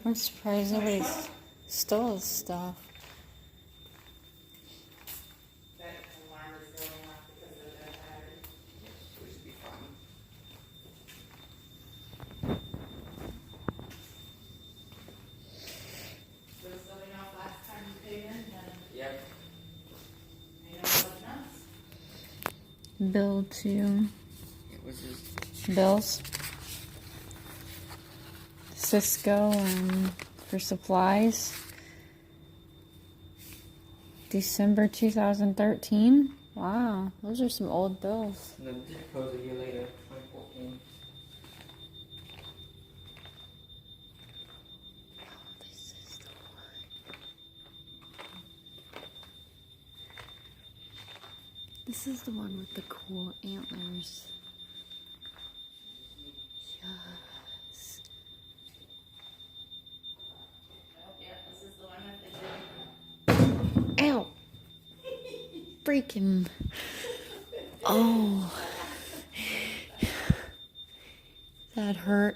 I'm surprised nobody stole his stuff. Yep. Bill too. It was just Bills. Cisco and for supplies. December 2013. Wow, those are some old bills. the close a year later, 2014. This is the one with the cool antlers. Yes. Ow! Freaking. Oh. That hurt.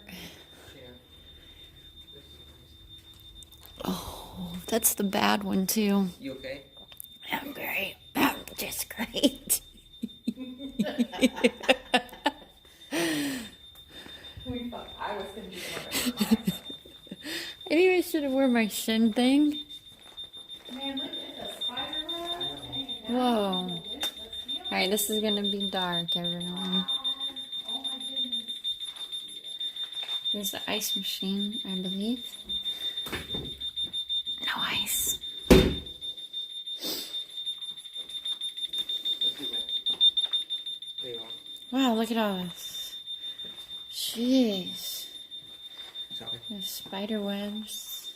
Oh, that's the bad one too. You okay? I'm great. I'm just great. I was going to be the one. Maybe I should have worn my shin thing. Man, look at the spider web. Whoa. Alright, this is gonna be dark, everyone. Oh my goodness. There's the ice machine, I believe. No ice. Let's do that. There you are. Wow, look at all this. Jeez. Sorry. There's spider webs.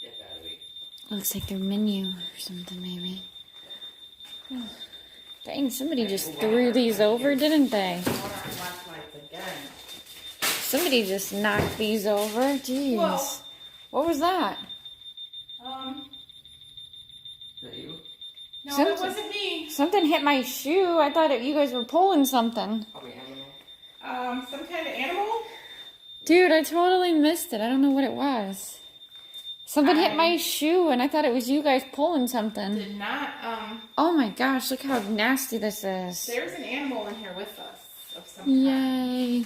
Get that away. Looks like their menu or something, maybe. Dang, somebody just threw these over, didn't they? Flashlights again. Somebody just knocked these over. Jeez. Whoa. What was that? Is that you? No, Something- it wasn't me. Something hit my shoe. I thought you guys were pulling something. Probably animal. Some kind of animal? Dude, I totally missed it. I don't know what it was. Something hit my shoe, and I thought it was you guys pulling something. Did not, Oh my gosh, look how nasty this is. there's an animal in here with us of some kind. Yay.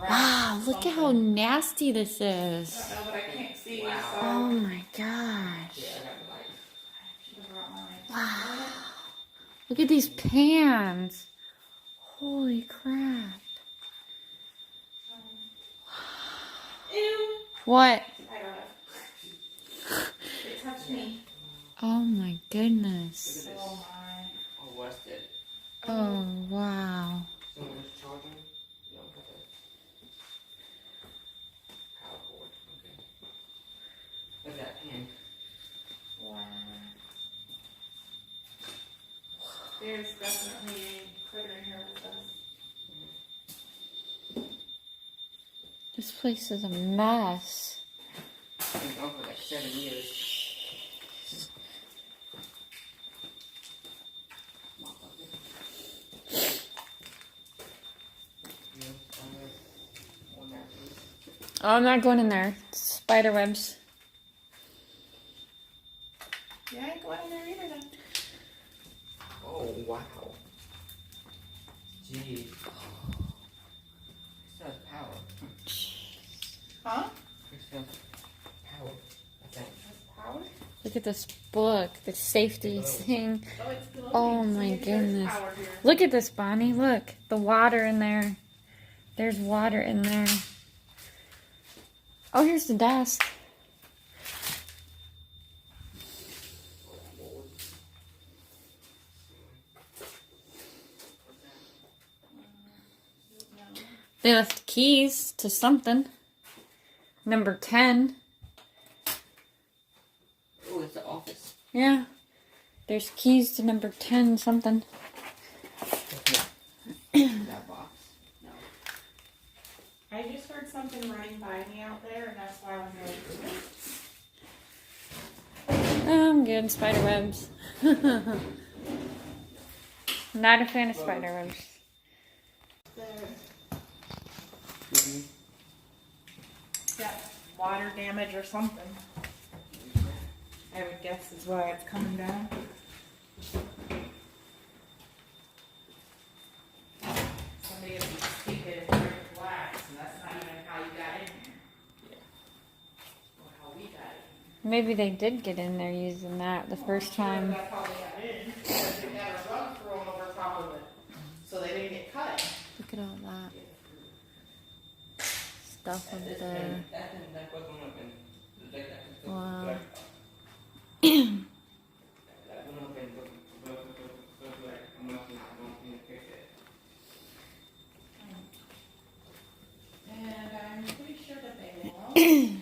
Rat, Wow, look at how something. nasty this I is. don't know, but I can't see, Wow. so Oh my gosh. Yeah, I got the light. I should have brought mine. Wow. Look at these pans. Holy crap. Ew. What? I don't know. It touched me. Oh my goodness. Look at this. Oh my. Oh, what's that? Oh, wow. Someone was charging? No, got the power cord. Okay. Look at that pan. Wow. There's definitely a critter in here with us. This place is a mess. I've been gone for like 7 years. Oh, I'm not going in there. Spider webs. Yeah, I ain't going in there either then. Oh, wow. Gee. This has power. Huh? This has power. I think. That's power? Look at this book, the safety thing. Oh, it's glowing. Oh So my maybe there's goodness. power here. Look at this, Bonnie. Look, the water in there. There's water in there. Oh, here's the desk. They left keys to something. Number 10. Oh, it's the office. Yeah. There's keys to number 10 something. That box. No. I just heard something running by me out there, and that's why I'm like, I'm good. Spider webs. Not a fan of spider webs. got water damage or something. I would guess is why it's coming down. Somebody would be stupid if they're glass, and that's not even how you got in here. Or how we got in. Maybe they did get in there using that the first time. That's how they got in. Because they got a rug thrown over top of it, so they didn't get cut. Look at all that stuff up there. Wow. And I'm pretty sure that they will.